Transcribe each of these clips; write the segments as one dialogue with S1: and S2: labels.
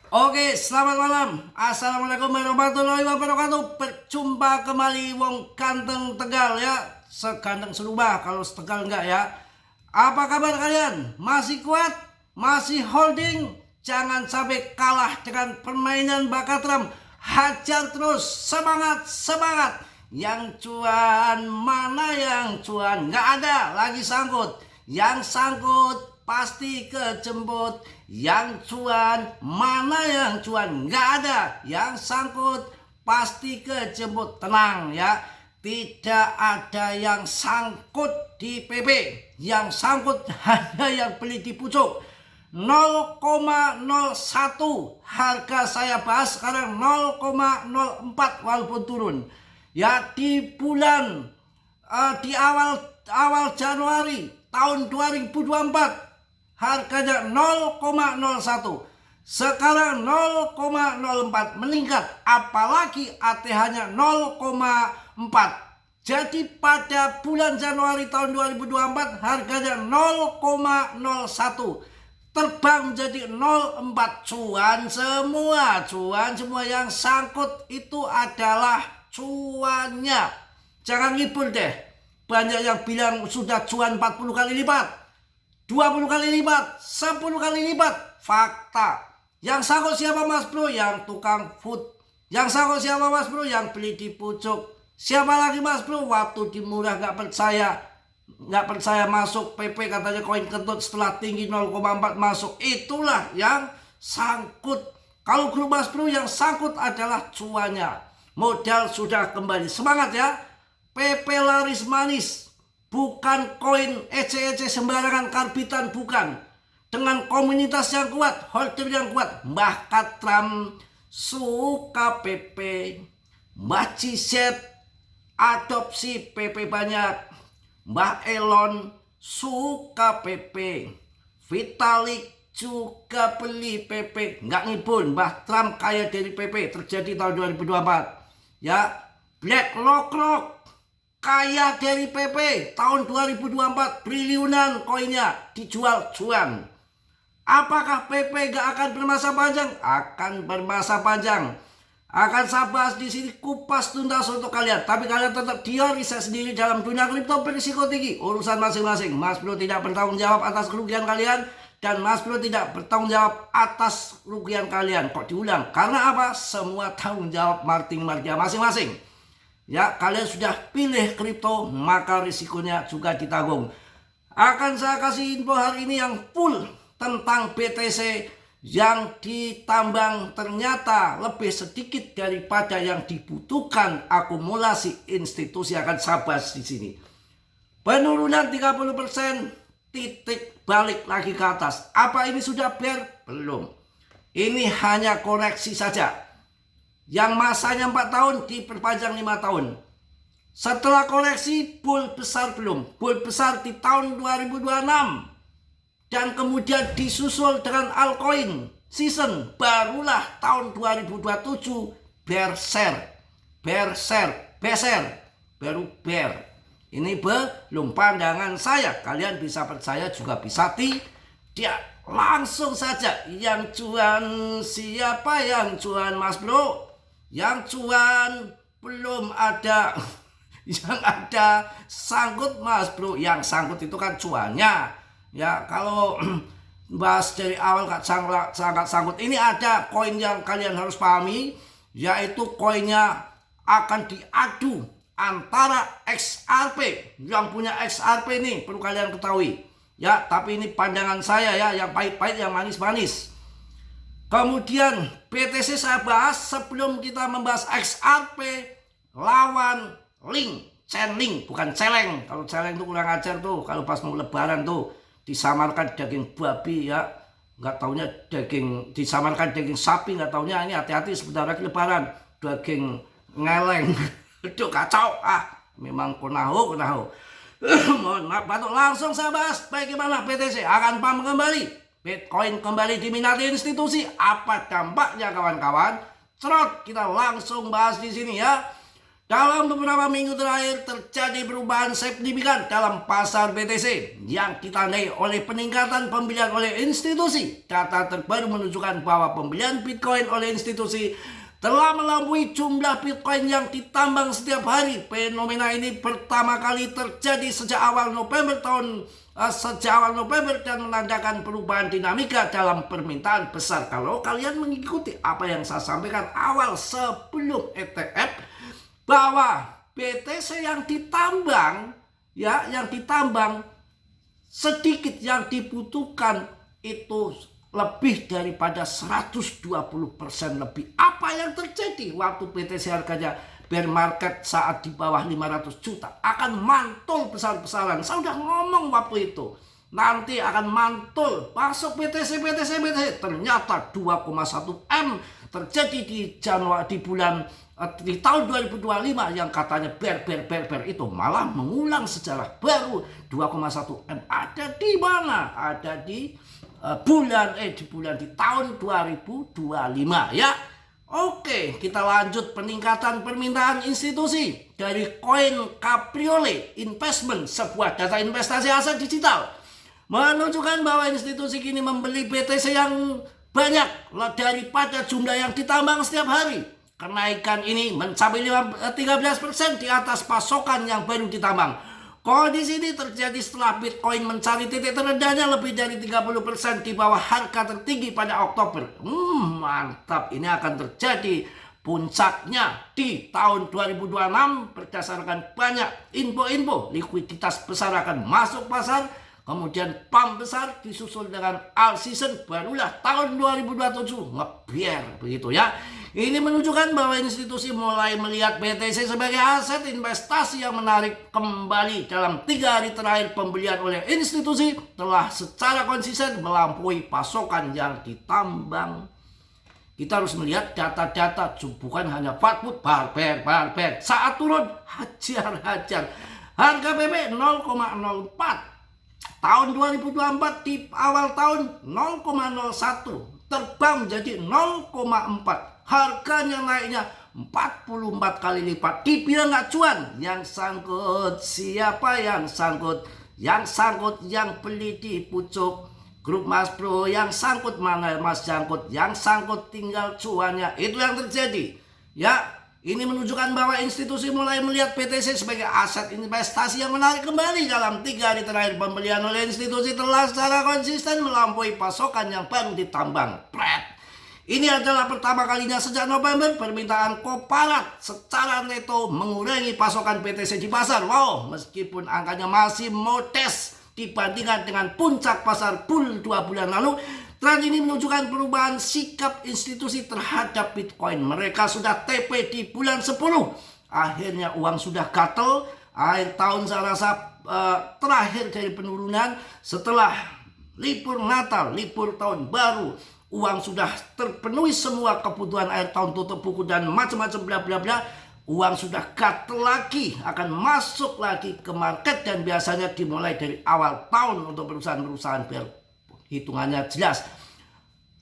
S1: Oke, selamat malam. Assalamualaikum warahmatullahi wabarakatuh. Berjumpa kembali Wong Ganteng Tegal ya. Seganteng serubah kalau setegal enggak ya. Apa kabar kalian? Masih kuat? Masih holding? Jangan sampai kalah dengan permainan bakat ram. Hajar terus, semangat, semangat. Yang cuan mana yang cuan? Nggak ada lagi sangkut. Yang sangkut pasti kejemput. Yang cuan mana yang cuan? Nggak ada. Yang sangkut pasti kejemput. Tenang ya, tidak ada yang sangkut di PP. Yang sangkut hanya yang beli di pucuk. 0,01 harga saya bahas sekarang 0,04 walaupun turun ya. Di bulan di awal Januari tahun 2024 harganya 0,01, sekarang 0,04 meningkat, apalagi ATH-nya 0,4. Jadi pada bulan Januari tahun 2024 harganya 0,01 terbang menjadi 0,4. Cuan semua, cuan semua. Yang sangkut itu adalah cuannya. Jangan ngibul deh. Banyak yang bilang sudah cuan 40 kali lipat, 20 kali lipat, 10 kali lipat. Fakta. Yang sangkut siapa Mas Bro? Yang tukang food. Yang sangkut siapa Mas Bro? Yang beli di pucuk. Siapa lagi Mas Bro? Waktu di murah gak percaya masuk PP, katanya koin kentut setelah tinggi 0,4 masuk. Itulah yang sangkut. Kalau grup Mas Bro, yang sangkut adalah cuannya. Modal sudah kembali. Semangat ya. PP laris manis, bukan koin ece-ece sembarangan karbitan, bukan. Dengan komunitas yang kuat, holder yang kuat. Mbah Katram suka PP, Mbah Ciset adopsi PP banyak, Mbah Elon suka PP, Vitalik juga beli PP. Nggak ngibul, Mbah Trump kaya dari PP, terjadi tahun 2024 ya. Black Rock kaya dari PP tahun 2024, triliunan koinnya dijual cuan. Apakah PP gak akan bermasa panjang? Akan bermasa panjang. Akan saya bahas di sini, kupas tuntas untuk kalian. Tapi kalian tetap dia riset sendiri dalam dunia kripto berisiko tinggi. Urusan masing-masing. Mas Bro tidak bertanggung jawab atas kerugian kalian, dan Mas Bro tidak bertanggung jawab atas kerugian kalian. Kok diulang? Karena apa? Semua tanggung jawab marketing margia masing-masing. Ya, kalian sudah pilih kripto, maka risikonya juga ditanggung. Akan saya kasih info hari ini yang full tentang BTC yang ditambang ternyata lebih sedikit daripada yang dibutuhkan akumulasi institusi. Akan saya bahas di sini. Penurunan 30%, titik balik lagi ke atas. Apa ini sudah bear? Belum. Ini hanya koreksi saja. Yang masanya 4 tahun diperpanjang 5 tahun. Setelah koreksi, bull besar belum. Bull besar di tahun 2026. Dan kemudian disusul dengan altcoin season. Barulah tahun 2027 bear. Baru bear. Ini belum pandangan saya. Kalian bisa percaya juga bisa tidak. Langsung saja. Yang cuan siapa yang cuan Mas Bro? Yang cuan belum ada. Yang ada sangkut Mas Bro. Yang sangkut itu kan cuannya. Ya, kalau bahas dari awal sangat sangkut. Ini ada koin yang kalian harus pahami, yaitu koinnya akan diadu antara XRP. Yang punya XRP ini perlu kalian ketahui. Ya, tapi ini pandangan saya ya, yang pahit-pahit, yang manis-manis. Kemudian BTC saya bahas sebelum kita membahas XRP lawan Link, Chainlink, bukan celeng. Kalau celeng itu kurang ajar tuh, kalau pas mau lebaran tuh disamarkan daging babi ya, nggak taunya daging, disamarkan daging sapi, nggak taunya ini hati-hati sebentar lagi lebaran daging ngeleng. Itu kacau memang konaho. Mohon maaf batuk. Langsung saya bahas bagaimana BTC akan pump kembali, Bitcoin kembali diminati institusi, apa dampaknya kawan-kawan. Cerot, kita langsung bahas di sini ya. Dalam beberapa minggu terakhir terjadi perubahan signifikan dalam pasar BTC yang ditandai oleh peningkatan pembelian oleh institusi. Data terbaru menunjukkan bahwa pembelian Bitcoin oleh institusi telah melampaui jumlah Bitcoin yang ditambang setiap hari. Fenomena ini pertama kali terjadi sejak awal November dan menandakan perubahan dinamika dalam permintaan besar. Kalau kalian mengikuti apa yang saya sampaikan awal sebelum ETF, bahwa BTC yang ditambang sedikit yang dibutuhkan itu lebih daripada 120% lebih. Apa yang terjadi waktu BTC harganya bear market saat di bawah 500 juta? Akan mantul besar-besaran. Saya udah ngomong waktu itu, nanti akan mantul masuk BTC. Ternyata 2,1 M terjadi di tahun 2025 yang katanya bear itu malah mengulang sejarah baru. 2,1 M ada di mana? Ada di tahun 2025 ya. Oke, kita lanjut peningkatan permintaan institusi dari koin Capriole Investment, sebuah data investasi aset digital, menunjukkan bahwa institusi kini membeli BTC yang banyak daripada jumlah yang ditambang setiap hari. Kenaikan ini mencapai 13% di atas pasokan yang baru ditambang. Kondisi ini terjadi setelah Bitcoin mencari titik terendahnya lebih dari 30% di bawah harga tertinggi pada Oktober. Mantap, ini akan terjadi puncaknya di tahun 2026 berdasarkan banyak info-info. Likuiditas besar akan masuk pasar, kemudian pump besar disusul dengan all season, barulah tahun 2027 ngebiar begitu ya. Ini menunjukkan bahwa institusi mulai melihat BTC sebagai aset investasi yang menarik kembali. Dalam 3 hari terakhir pembelian oleh institusi telah secara konsisten melampaui pasokan yang ditambang. Kita harus melihat data-data, bukan hanya fatput, barber. Saat turun, hajar. Harga BP 0,04. Tahun 2024 di awal tahun 0,01. Terbang menjadi 0,4. Harganya naiknya 44 kali lipat. Dibilang nggak cuan. Yang sangkut siapa yang sangkut? Yang sangkut yang beli di pucuk grup Mas Bro. Yang sangkut mana Mas Jangkut? Yang sangkut tinggal cuannya. Itu yang terjadi ya. Ini menunjukkan bahwa institusi mulai melihat BTC sebagai aset investasi yang menarik kembali. Dalam 3 hari terakhir pembelian oleh institusi telah secara konsisten melampaui pasokan yang baru ditambang. Ini adalah pertama kalinya sejak November permintaan korporat secara neto mengurangi pasokan BTC di pasar. Wow, meskipun angkanya masih modest dibandingkan dengan puncak pasar bull 2 bulan lalu, tren ini menunjukkan perubahan sikap institusi terhadap Bitcoin. Mereka sudah TP di bulan 10. Akhirnya uang sudah gatel. Akhir tahun saya rasa terakhir dari penurunan setelah libur Natal, libur tahun baru. Uang sudah terpenuhi semua kebutuhan akhir tahun, tutup buku dan macam-macam bla bla bla. Uang sudah gatel lagi, akan masuk lagi ke market dan biasanya dimulai dari awal tahun untuk perusahaan-perusahaan biar hitungannya jelas.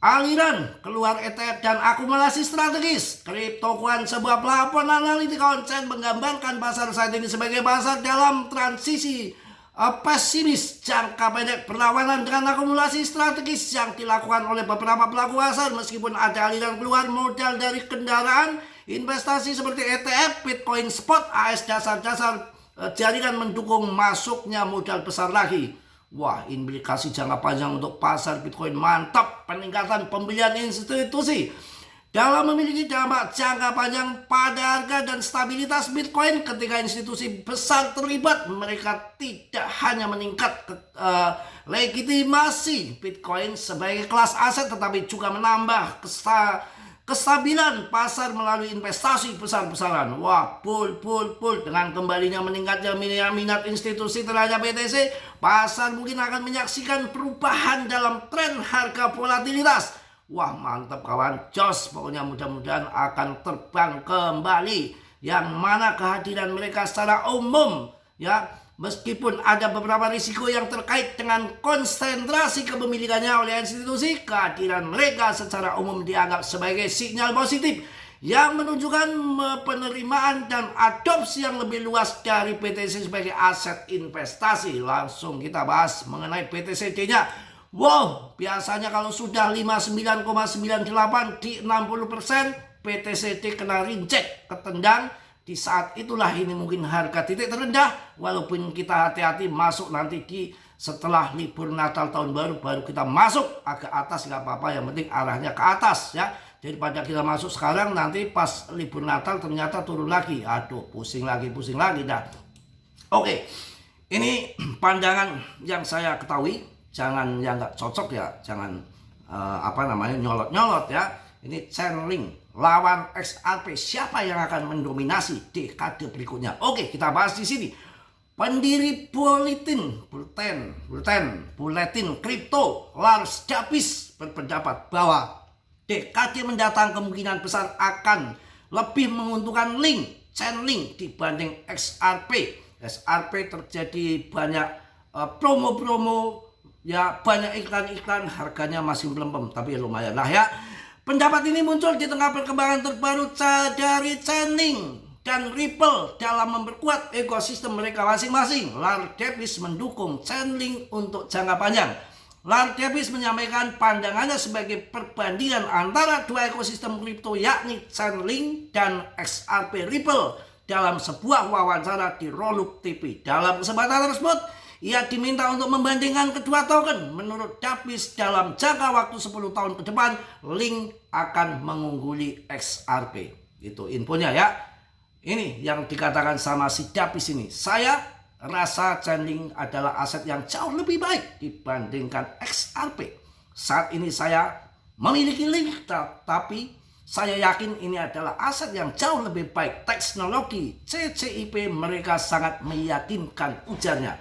S1: Aliran keluar ETF dan akumulasi strategis. CryptoQuant, sebuah platform analitik konsen, menggambarkan pasar saat ini sebagai pasar dalam transisi pesimis jangka pendek berlawanan dengan akumulasi strategis yang dilakukan oleh beberapa pelaku pasar. Meskipun ada aliran keluar modal dari kendaraan investasi seperti ETF, Bitcoin Spot, AS dasar-dasar jaringan mendukung masuknya modal besar lagi. Wah, implikasi jangka panjang untuk pasar Bitcoin mantap. Peningkatan pembelian institusi dalam memiliki dampak jangka panjang pada harga dan stabilitas Bitcoin. Ketika institusi besar terlibat, mereka tidak hanya meningkat legitimasi Bitcoin sebagai kelas aset, tetapi juga menambah kestabilan pasar melalui investasi besar-besaran. Wah, bull. Dengan kembalinya meningkatnya minat institusi terhadap BTC, pasar mungkin akan menyaksikan perubahan dalam tren harga volatilitas. Wah, mantap kawan, jos. Pokoknya mudah-mudahan akan terbang kembali. Yang mana kehadiran mereka secara umum ya, meskipun ada beberapa risiko yang terkait dengan konsentrasi kepemilikannya oleh institusi, kehadiran mereka secara umum dianggap sebagai sinyal positif yang menunjukkan penerimaan dan adopsi yang lebih luas dari BTC sebagai aset investasi. Langsung kita bahas mengenai BTCD-nya. Wow, biasanya kalau sudah 59,98 di 60%, BTCD kena reject, ketendang. Di saat itulah ini mungkin harga titik terendah, walaupun kita hati-hati masuk nanti di setelah libur Natal tahun baru kita masuk agak atas, nggak apa-apa, yang penting arahnya ke atas ya. Daripada kita masuk sekarang nanti pas libur Natal ternyata turun lagi, aduh pusing lagi dah. Oke, ini pandangan yang saya ketahui, jangan yang nggak cocok ya, jangan nyolot-nyolot ya. Ini Chainlink lawan XRP, siapa yang akan mendominasi dekade berikutnya? Oke, kita bahas di sini. Pendiri Buletin Kripto Lars Davis berpendapat bahwa dekade mendatang kemungkinan besar akan lebih menguntungkan Chainlink dibanding XRP. XRP terjadi banyak promo-promo ya, banyak iklan-iklan, harganya masih melempem, tapi lumayan lah ya. Pendapat ini muncul di tengah perkembangan terbaru dari Chainlink dan Ripple dalam memperkuat ekosistem mereka masing-masing. Lars Davis mendukung Chainlink untuk jangka panjang. Lars Davis menyampaikan pandangannya sebagai perbandingan antara dua ekosistem kripto, yakni Chainlink dan XRP Ripple, dalam sebuah wawancara di Rollup TV. Dalam kesempatan tersebut, ia diminta untuk membandingkan kedua token. Menurut Davis, dalam jangka waktu 10 tahun ke depan, Link akan mengungguli XRP. Itu infonya ya. Ini yang dikatakan sama si Davis ini. Saya rasa Chainlink adalah aset yang jauh lebih baik dibandingkan XRP. Saat ini saya memiliki Link, tapi saya yakin ini adalah aset yang jauh lebih baik. Teknologi CCIP mereka sangat meyakinkan, ujarnya.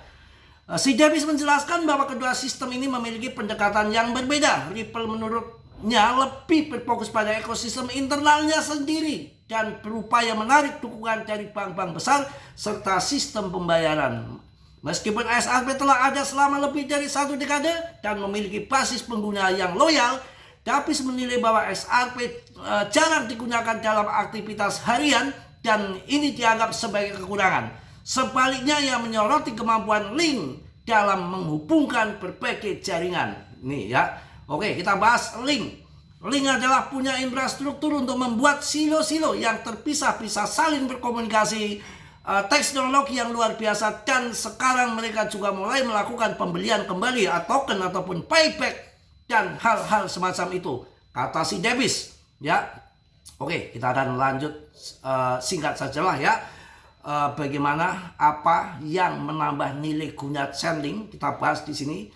S1: Si Davis menjelaskan bahwa kedua sistem ini memiliki pendekatan yang berbeda. Ripple menurutnya lebih berfokus pada ekosistem internalnya sendiri dan berupaya menarik dukungan dari bank-bank besar serta sistem pembayaran. Meskipun XRP telah ada selama lebih dari 1 dekade dan memiliki basis pengguna yang loyal, Davis menilai bahwa XRP jarang digunakan dalam aktivitas harian dan ini dianggap sebagai kekurangan. Sebaliknya, ia menyoroti kemampuan Link dalam menghubungkan berbagai jaringan. Nih ya. Oke, kita bahas Link. Link adalah punya infrastruktur untuk membuat silo-silo yang terpisah-pisah saling berkomunikasi, teknologi yang luar biasa, dan sekarang mereka juga mulai melakukan pembelian kembali token ataupun payback dan hal-hal semacam itu, kata si Davis ya. Oke, kita akan lanjut singkat sajalah ya. Bagaimana apa yang menambah nilai guna Chainlink, kita bahas di sini.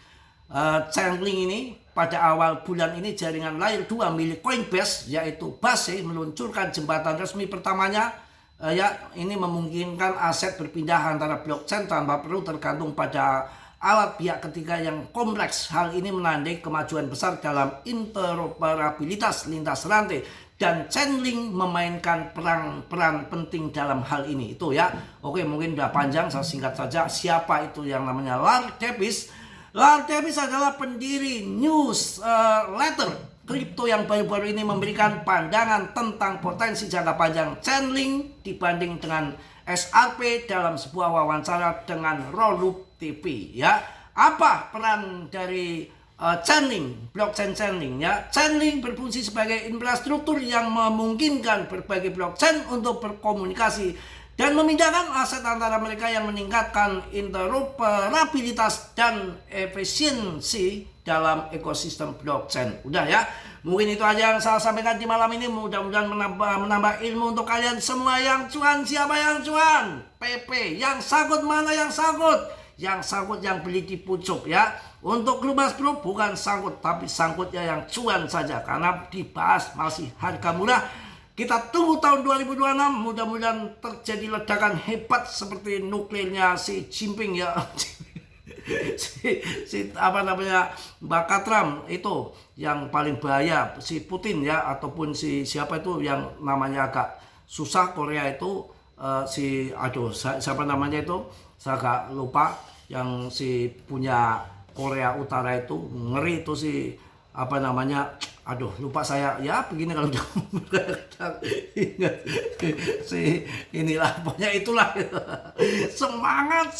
S1: Chainlink ini pada awal bulan ini jaringan layer 2 milik Coinbase yaitu Base meluncurkan jembatan resmi pertamanya. Ini memungkinkan aset berpindah antara blockchain tanpa perlu tergantung pada alat pihak ketiga yang kompleks. Hal ini menandai kemajuan besar dalam interoperabilitas lintas rantai dan Chainlink memainkan peran penting dalam hal ini. Itu ya. Oke, mungkin udah panjang, saya singkat saja. Siapa itu yang namanya Lars Davis? Lars Davis adalah pendiri newsletter kripto yang baru-baru ini memberikan pandangan tentang potensi jangka panjang Chainlink dibanding dengan XRP dalam sebuah wawancara dengan Rollup TV ya. Apa peran dari Chainlink, blockchain Chainlink ya? Chainlink berfungsi sebagai infrastruktur yang memungkinkan berbagai blockchain untuk berkomunikasi dan memindahkan aset antara mereka yang meningkatkan interoperabilitas dan efisiensi dalam ekosistem blockchain. Udah ya, mungkin itu aja yang saya sampaikan di malam ini. Mudah-mudahan menambah ilmu untuk kalian semua. Yang cuan, siapa yang cuan? PP. Yang sangkut mana yang sangkut? Yang sangkut yang beli di pucuk ya. Untuk Clubhouse Bro bukan sangkut, tapi sangkutnya yang cuan saja karena dibahas masih harga murah. Kita tunggu tahun 2026, mudah-mudahan terjadi ledakan hebat seperti nuklirnya si Jinping ya. si Mbak Trump itu yang paling bahaya, si Putin ya, ataupun si siapa itu yang namanya agak susah Korea itu, siapa namanya itu saya agak lupa, yang si punya Korea Utara itu ngeri itu si apa namanya, aduh lupa saya, ya begini kalau ingat si inilah, pokoknya itulah. Semangat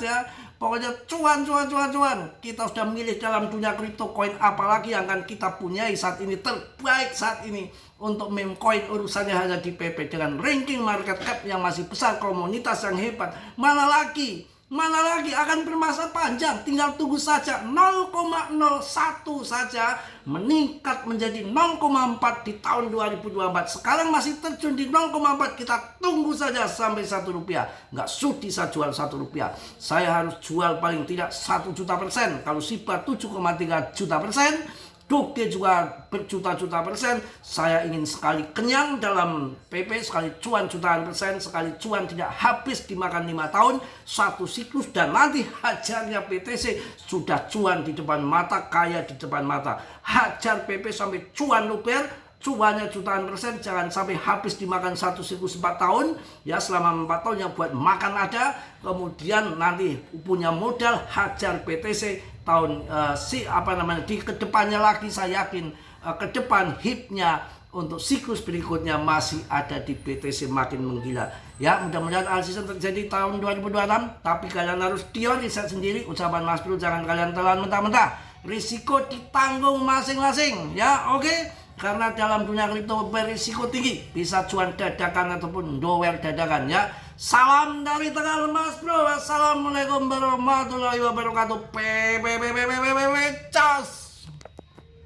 S1: ya, pokoknya cuan. Kita sudah milih dalam dunia kripto koin apalagi yang akan kita punyai saat ini, terbaik saat ini untuk meme coin. Urusannya hanya di PP dengan ranking market cap yang masih besar, komunitas yang hebat. Mana lagi akan bermasa panjang, tinggal tunggu saja. 0,01 saja meningkat menjadi 0,4 di tahun 2024. Sekarang masih terjun di 0,4, kita tunggu saja sampai 1 rupiah. Nggak sudi saya jual 1 rupiah. Saya harus jual paling tidak 1 juta %. Kalau SHIBA 7,3 juta %, Doge juga berjuta-juta %. Saya ingin sekali kenyang dalam PP, sekali cuan jutaan %, sekali cuan tidak habis dimakan 5 tahun, 1 siklus, dan nanti hajarnya PTC sudah cuan di depan mata, kaya di depan mata. Hajar PP sampai cuan luber, cuannya jutaan %, jangan sampai habis dimakan 1 siklus 4 tahun. Ya, selama 4 tahun yang buat makan ada, kemudian nanti punya modal hajar PTC tahun di kedepannya lagi. Saya yakin ke depan hipnya untuk siklus berikutnya masih ada di BTC, makin menggila. Ya, mudah-mudahan all season terjadi tahun 2026, tapi kalian harus riset sendiri. Ucapan Mas Bro, jangan kalian telan mentah-mentah. Risiko ditanggung masing-masing. Ya, oke. Karena dalam dunia kripto berisiko tinggi, bisa cuan dadakan ataupun dower dadakan ya. Salam dari Tegal Mas Bro. Assalamualaikum warahmatullahi wabarakatuh. Cas.